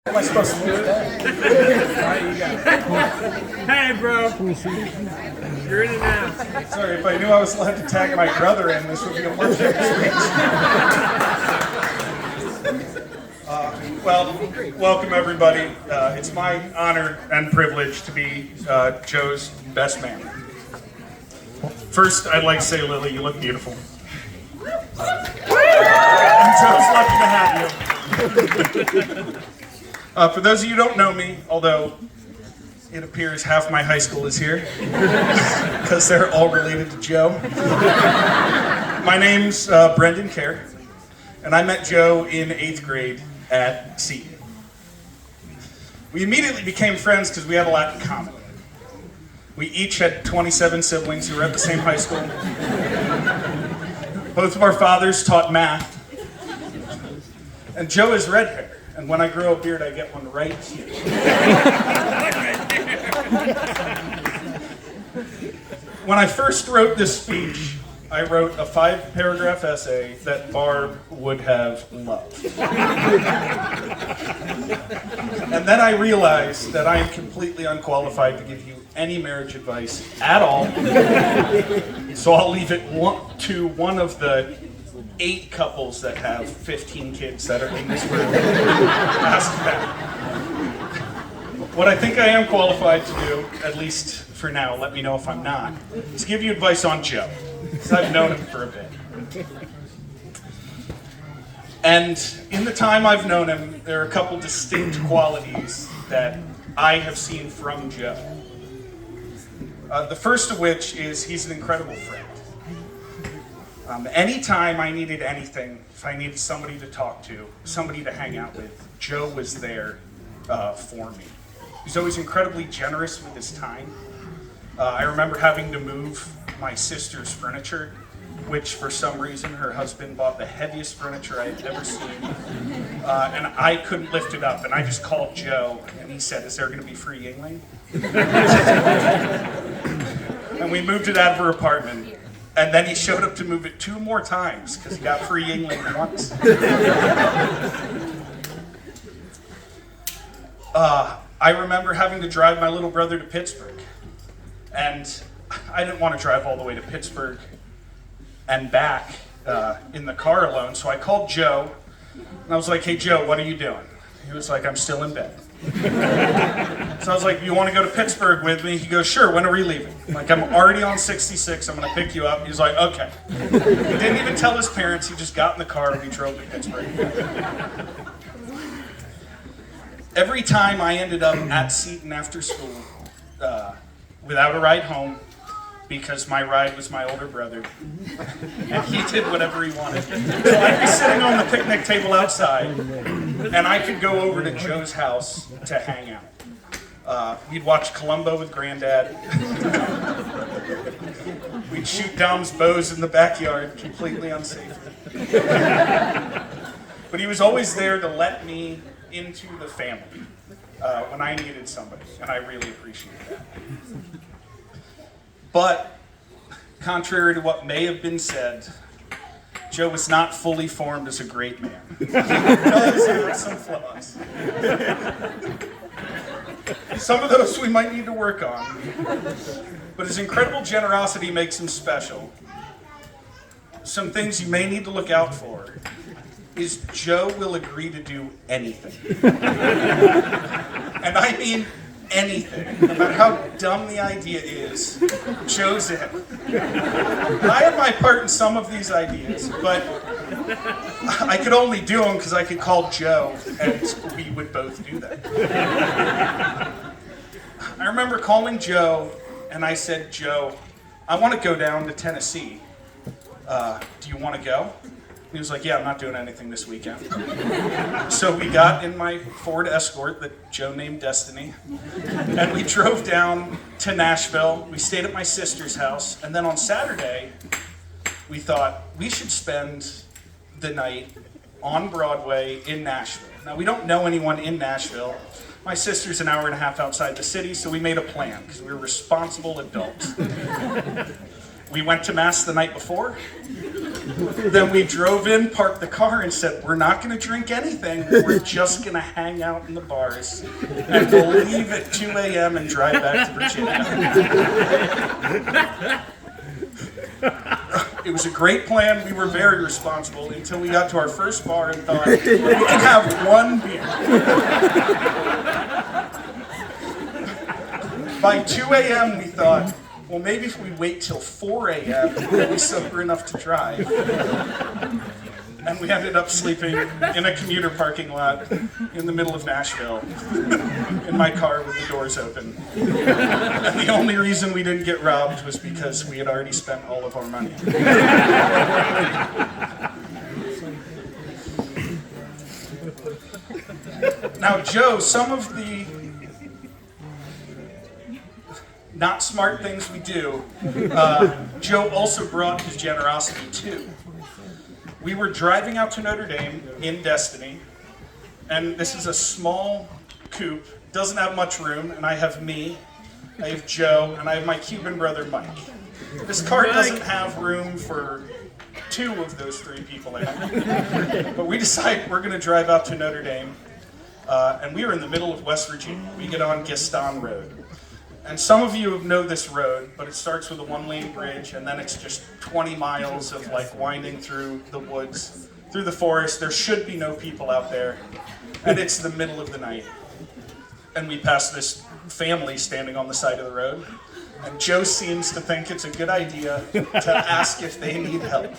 Am I supposed to do that? Hey, bro. You're in and out. Sorry, if I knew I was allowed to tag my brother in, this would be a much better speech. Well, welcome everybody. It's my honor and privilege to be Joe's best man. First, I'd like to say, Lily, you look beautiful. And Joe's lucky to have you. For those of you who don't know me, although it appears half my high school is here, because they're all related to Joe. My name's Brendan Koehrs, and I met Joe in 8th grade at Scheetz. We immediately became friends because we had a lot in common. We each had 27 siblings who were at the same high school. Both of our fathers taught math. And Joe has red hair. And when I grow a beard, I get one right here. When I first wrote this speech, I wrote a 5-paragraph essay that Barb would have loved. And then I realized that I am completely unqualified to give you any marriage advice at all. So I'll leave it to one of the 8 couples that have 15 kids that are in this room. Ask that. What I think I am qualified to do, at least for now, let me know if I'm not, is give you advice on Joe, because I've known him for a bit. And in the time I've known him, there are a couple distinct qualities that I have seen from Joe. The first of which is he's an incredible friend. Anytime I needed anything, if I needed somebody to talk to, somebody to hang out with, Joe was there for me. He's always incredibly generous with his time. I remember having to move my sister's furniture, which for some reason her husband bought the heaviest furniture I had ever seen. And I couldn't lift it up, and I just called Joe, and he said, "Is there going to be free Yingling?" And we moved it out of her apartment. And then he showed up to move it 2 more times because he got free Yingling once. I remember having to drive my little brother to Pittsburgh. And I didn't want to drive all the way to Pittsburgh and back in the car alone. So I called Joe and I was like, "Hey Joe, what are you doing?" He was like, "I'm still in bed." So I was like, "You want to go to Pittsburgh with me?" He goes, "Sure, when are we leaving?" I'm like, "I'm already on 66, I'm going to pick you up." He's like, "Okay." He didn't even tell his parents, he just got in the car and we drove to Pittsburgh. Every time I ended up at Seton after school, without a ride home, because my ride was my older brother, and he did whatever he wanted. So I'd be sitting on the picnic table outside, and I could go over to Joe's house to hang out. We'd watch Columbo with Granddad. We'd shoot Dom's bows in the backyard, completely unsafe. But he was always there to let me into the family when I needed somebody, and I really appreciate that. But, contrary to what may have been said, Joe was not fully formed as a great man. He does have some flaws. Some of those we might need to work on. But his incredible generosity makes him special. Some things you may need to look out for is Joe will agree to do anything. And I mean anything, no matter how dumb the idea is, Joe's in. I have my part in some of these ideas, but I could only do them because I could call Joe and we would both do that. I remember calling Joe and I said, "Joe, I want to go down to Tennessee. Do you want to go?" He was like, "Yeah, I'm not doing anything this weekend." So we got in my Ford Escort that Joe named Destiny, and we drove down to Nashville. We stayed at my sister's house, and then on Saturday, we thought we should spend the night on Broadway in Nashville. Now, we don't know anyone in Nashville. My sister's an hour and a half outside the city, so we made a plan, because we were responsible adults. We went to Mass the night before. Then we drove in, parked the car, and said, we're not going to drink anything. We're just going to hang out in the bars. And we'll leave at 2 a.m. and drive back to Virginia. It was a great plan. We were very responsible until we got to our first bar and thought, we can have one beer. By 2 a.m. we thought, well, maybe if we wait till 4 a.m., we'll be sober enough to drive. And we ended up sleeping in a commuter parking lot in the middle of Nashville, in my car with the doors open. And the only reason we didn't get robbed was because we had already spent all of our money. Now, Joe, some of the not smart things we do, Joe also brought his generosity too. We were driving out to Notre Dame in Destiny, and this is a small coupe, doesn't have much room, and I have me, I have Joe, and I have my Cuban brother Mike. This car doesn't have room for 2 of those 3 people in it, but we decide we're going to drive out to Notre Dame, and we were in the middle of West Virginia. We get on Gaston Road. And some of you know this road, but it starts with a 1-lane bridge, and then it's just 20 miles of like winding through the woods, through the forest. There should be no people out there, and it's the middle of the night. And we pass this family standing on the side of the road, and Joe seems to think it's a good idea to ask if they need help.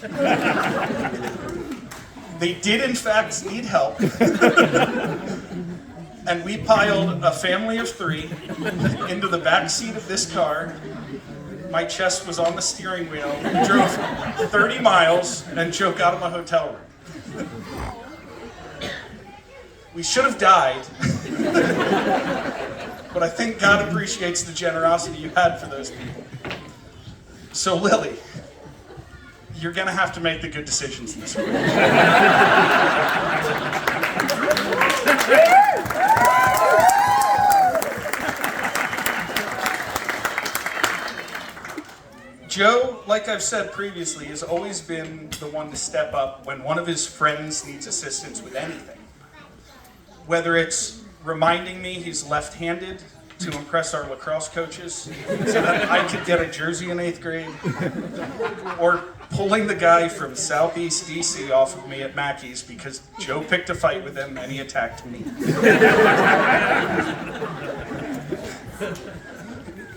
They did, in fact, need help. And we piled a family of 3 into the back seat of this car. My chest was on the steering wheel. We drove 30 miles, and Joe got him a hotel room. We should have died. But I think God appreciates the generosity you had for those people. So, Lily, you're going to have to make the good decisions this week. Joe, like I've said previously, has always been the one to step up when one of his friends needs assistance with anything. Whether it's reminding me he's left-handed to impress our lacrosse coaches so that I could get a jersey in 8th grade, or pulling the guy from Southeast DC off of me at Mackey's because Joe picked a fight with him and he attacked me.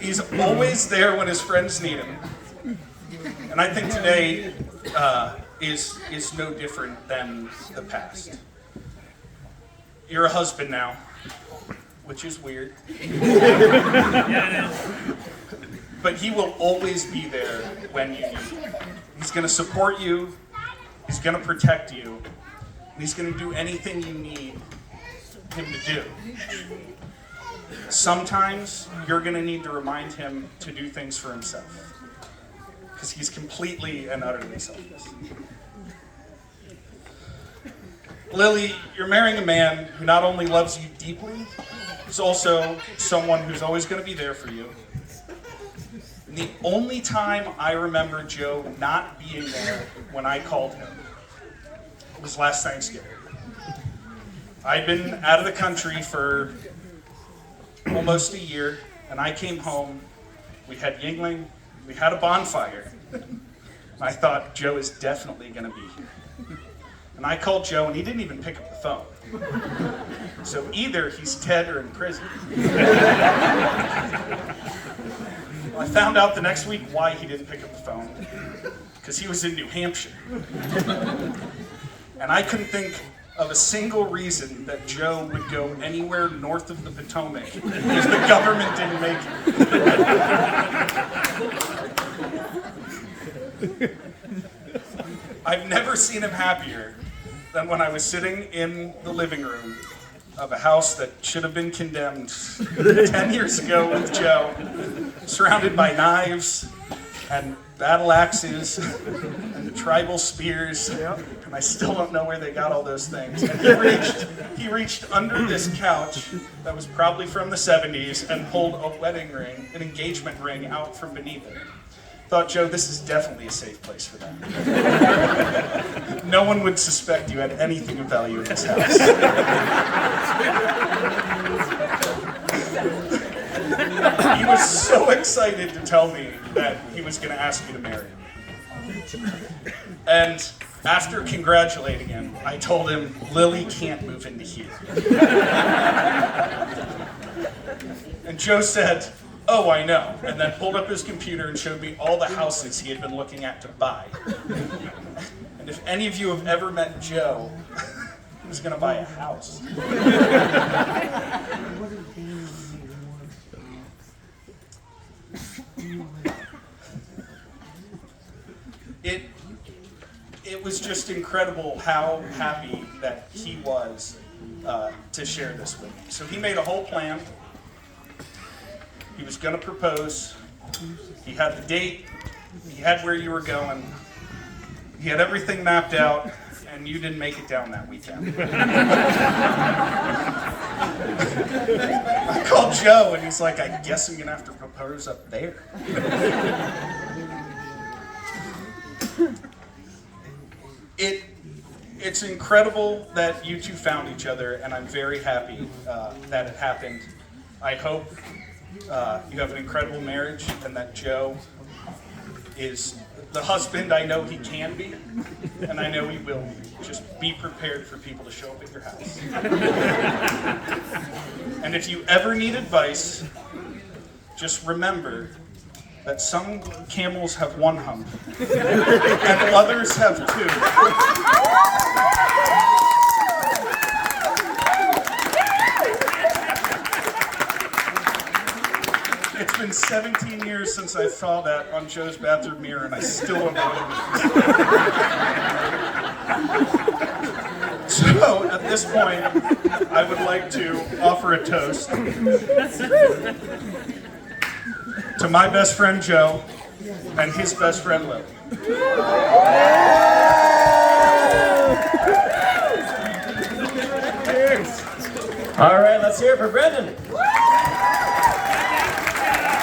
He's always there when his friends need him. And I think today is no different than the past. You're a husband now, which is weird. But he will always be there when you need him. He's going to support you, he's going to protect you, and he's going to do anything you need him to do. Sometimes you're going to need to remind him to do things for himself, because he's completely and utterly selfless. Lily, you're marrying a man who not only loves you deeply, he's also someone who's always going to be there for you. And the only time I remember Joe not being there when I called him was last Thanksgiving. I'd been out of the country for almost a year, and I came home. We had Yingling, we had a bonfire. I thought, Joe is definitely going to be here. And I called Joe, and he didn't even pick up the phone. So either he's dead or in prison. Well, I found out the next week why he didn't pick up the phone. Because he was in New Hampshire. And I couldn't think of a single reason that Joe would go anywhere north of the Potomac if the government didn't make it. I've never seen him happier than when I was sitting in the living room of a house that should have been condemned 10 years ago with Joe, surrounded by knives and battle axes and the tribal spears, and I still don't know where they got all those things. And he reached under this couch that was probably from the 70s and pulled a wedding ring, an engagement ring, out from beneath it. thought, Joe, this is definitely a safe place for that. No one would suspect you had anything of value in this house. He was so excited to tell me that he was going to ask me to marry him. And after congratulating him, I told him Lily can't move into here. And Joe said, "Oh, I know," and then pulled up his computer and showed me all the houses he had been looking at to buy. And if any of you have ever met Joe, he was going to buy a house. It was just incredible how happy that he was to share this with me. So he made a whole plan. He was going to propose. He had the date. He had where you were going. He had everything mapped out, and you didn't make it down that weekend. I called Joe, and he's like, "I guess I'm going to have to propose up there." It's incredible that you two found each other, and I'm very happy that it happened. I hope you have an incredible marriage, and that Joe is the husband I know he can be, and I know he will be. Just be prepared for people to show up at your house. And if you ever need advice, just remember that some camels have one hump, and others have two. It's been 17 years since I saw that on Joe's bathroom mirror, and I still don't know what it means. So, at this point, I would like to offer a toast to my best friend Joe and his best friend Lily. All right, let's hear it for Brendan.